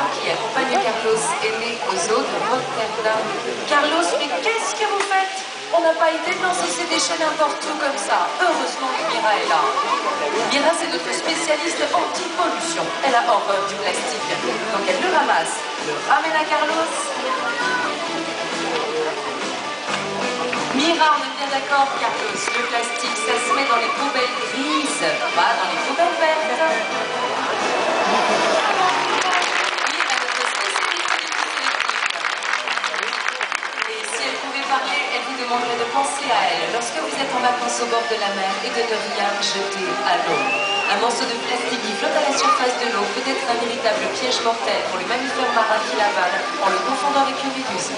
Mira, qui accompagne Carlos, est née aux eaux de Rotterdam. Carlos, mais qu'est-ce que vous faites? On n'a pas été lancer ces déchets n'importe où comme ça. Heureusement que Mira est là. Mira, c'est notre spécialiste anti-pollution. Elle a horreur du plastique. Donc elle le ramasse, le ramène à Carlos. Mira, on est bien d'accord, Carlos. Le plastique, ça se met dans les poubelles grises, pas dans les poubelles vertes. Mira, notre spécialiste des électriques. Et si elle pouvait parler, elle vous demanderait de penser à elle lorsque vous êtes en vacances au bord de la mer et de ne rien jeter à l'eau. Un morceau de plastique qui flotte à la surface de l'eau peut être un véritable piège mortel pour le mammifère marin qui l'avale en le confondant avec une méduse.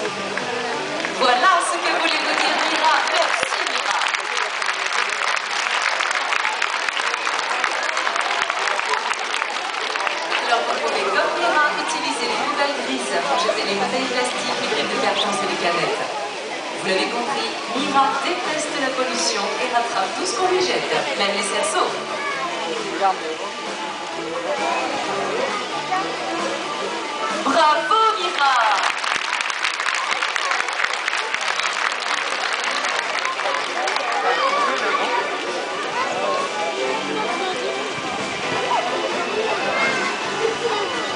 Voilà ce que voulait vous dire Mira. Merci Mira. Alors vous pouvez, comme Mira, utiliser les poubelles grises pour jeter les bouteilles plastiques, les briques de cartons et les canettes. Vous l'avez compris, Mira déteste la pollution et rattrape tout ce qu'on lui jette, même les cerceaux. Bravo Mira!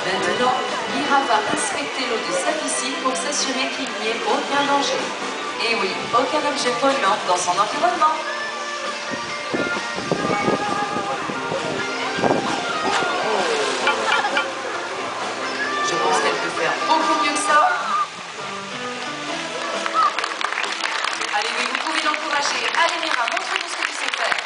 Maintenant, Mira va inspecter l'eau de sa piscine pour s'assurer qu'il n'y ait aucun danger. Et oui, aucun objet polluant dans son environnement. Je pense qu'elle peut faire beaucoup mieux que ça. Allez, oui, vous pouvez l'encourager. Allez Mira, montre-nous ce que tu sais faire.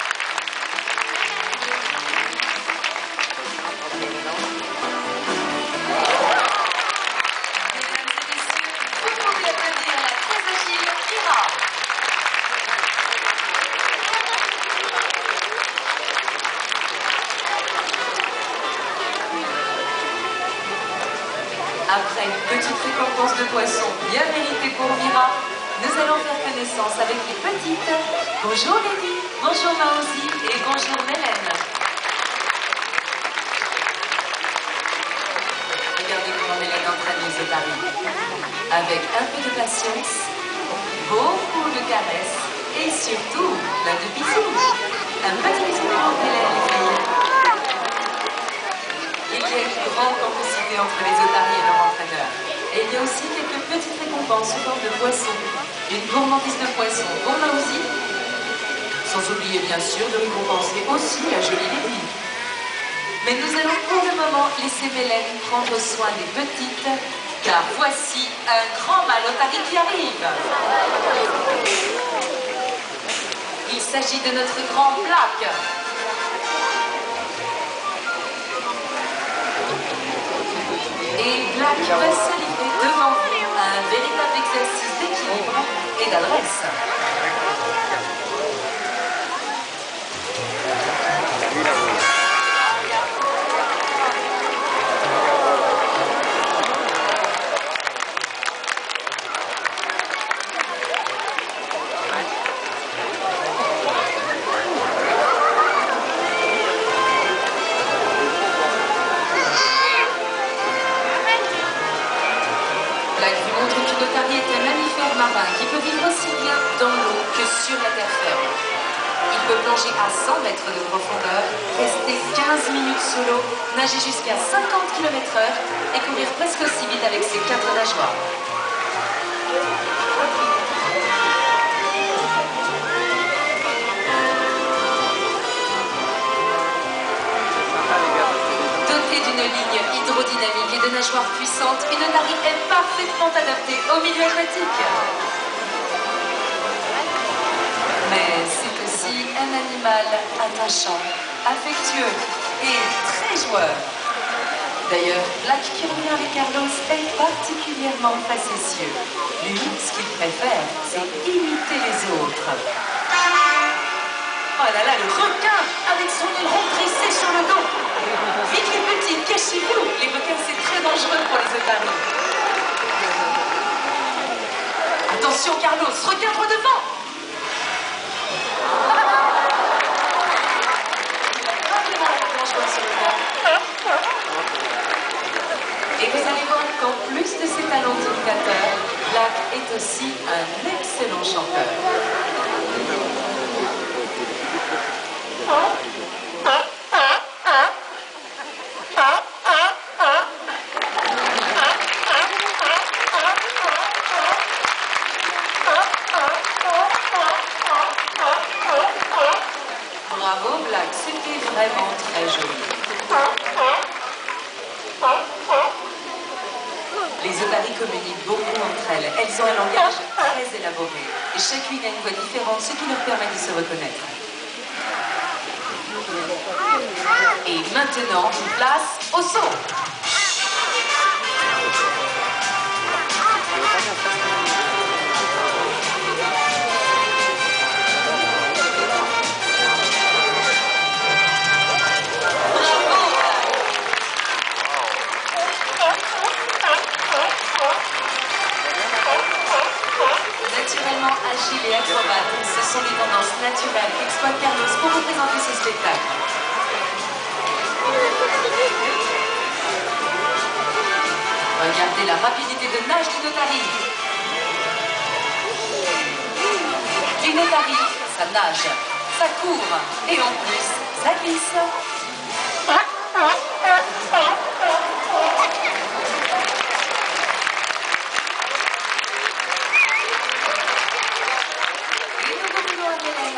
Après une petite récompense de poisson bien méritée pour Mira, nous allons faire connaissance avec les petites. Bonjour Lady, bonjour Maozi et bonjour Mélène. Regardez comment Mélène entraîne les otaries. Avec un peu de patience, beaucoup de caresses et surtout plein de bisous. Un petit bisou pour Mélène, les filles. Il y a une grande complicité entre les otaries et leur entraîneur. Et il y a aussi quelques petites récompenses sous forme de poissons. Une gourmandise de poissons pour Maozi. Sans oublier bien sûr de récompenser aussi la jolie Lady. Mais nous allons pour le moment laisser Mélène prendre soin des petites, car voici un grand mâle otari qui arrive. Il s'agit de notre grand Black. Et Black va se livrer devant vous à un véritable exercice d'équilibre et d'adresse. Black vous montre qu'une otarie est un mammifère marin qui peut vivre aussi bien dans l'eau que sur la terre ferme. Il peut plonger à 100 mètres de profondeur, rester 15 minutes sous l'eau, nager jusqu'à 50 km/h et courir presque aussi vite avec ses 4 nageoires. D'une ligne hydrodynamique et de nageoires puissantes, une otarie est parfaitement adaptée au milieu aquatique. Mais c'est aussi un animal attachant, affectueux et très joueur. D'ailleurs, Black, qui revient avec Carlos, est particulièrement facétieux. Lui, ce qu'il préfère, c'est imiter les autres. Oh là là, le requin avec son aileron dressé sur le dos. Vite les petits, cachez-vous. Les requins, c'est très dangereux pour les otaries. Attention Carlos, regarde devant. Et vous allez qu'en plus de ses talents d'imitateur, Black est aussi un excellent chanteur. Bravo Black, c'était vraiment très joli. Les otaries communiquent beaucoup entre elles. Elles ont un langage très élaboré. Et chacune a une voix différente, ce qui leur permet de se reconnaître. Et maintenant, place au saut. Naturellement agile et acrobate, ce sont des tendances naturelles qu'exploite Carlos pour représenter ce spectacle. Regardez la rapidité de nage d'une otarie. Une otarie, ça nage, ça court et en plus, ça glisse.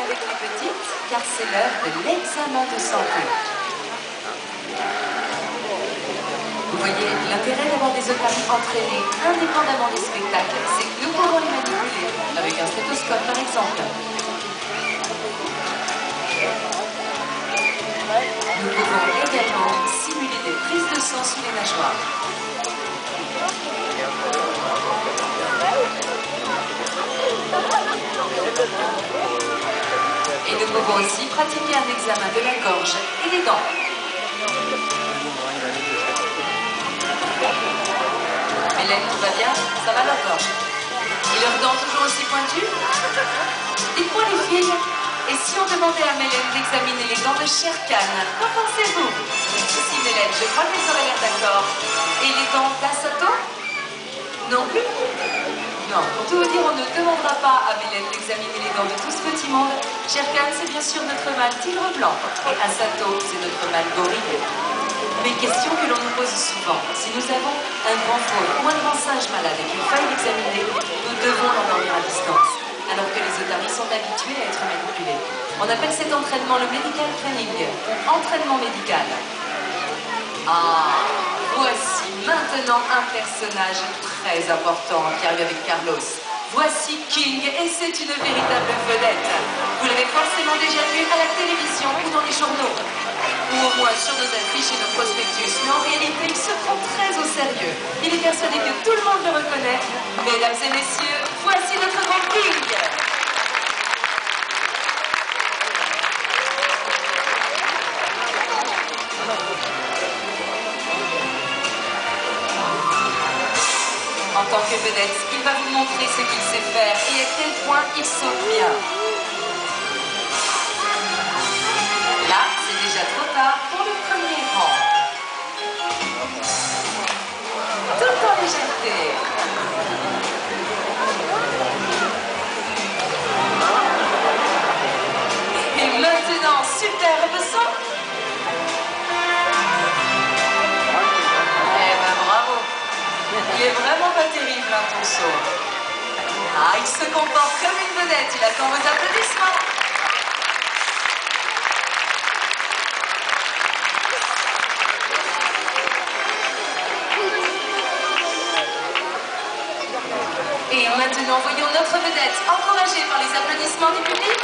Avec les petites, car c'est l'heure de l'examen de santé. Vous voyez, l'intérêt d'avoir des otaries entraînées indépendamment des spectacles, c'est que nous pouvons les manipuler, avec un stéthoscope par exemple. Nous pouvons également simuler des prises de sang sous les nageoires. Et nous pouvons aussi pratiquer un examen de la gorge et des dents. Mélène, tout va bien? Ça va leur gorge? Et leurs dents toujours aussi pointues? Dites-moi les filles, et si on demandait à Mélène d'examiner les dents de Shere Khan, qu'en pensez-vous? Si Mélène, je crois qu'elles auraient l'air d'accord. Et les dents d'Asato? Non plus? Non, pour tout vous dire, on ne demandera pas à Mélène d'examiner les dents de tout ce petit monde. Shere Khan, c'est bien sûr notre mâle tigre blanc. Et Asato, c'est notre mâle gorille. Mais question que l'on nous pose souvent, si nous avons un grand faune ou un grand singe malade et qu'il faille l'examiner, nous devons l'endormir à distance, alors que les otaries sont habitués à être manipulés. On appelle cet entraînement le medical training, entraînement médical. Ah, voici maintenant un personnage très important qui arrive avec Carlos. Voici King, et c'est une véritable vedette. Vous l'avez forcément déjà vu à la télévision ou dans les journaux, ou au moins sur nos affiches et nos prospectus. Mais en réalité, il se prend très au sérieux. Il est persuadé que tout le monde le reconnaît. Mesdames et messieurs, voici notre grand King. En tant que vedette, il va vous montrer ce qu'il sait faire et à quel point il saute bien. Là, c'est déjà trop tard pour le premier rang. Tout en légèreté. Et maintenant, superbe saut. Eh ben bravo. Il est vraiment pas terrible, hein, ton saut. Ah, il se comporte comme une vedette. Il attend vos applaudissements. Et maintenant, voyons notre vedette encouragée par les applaudissements du public.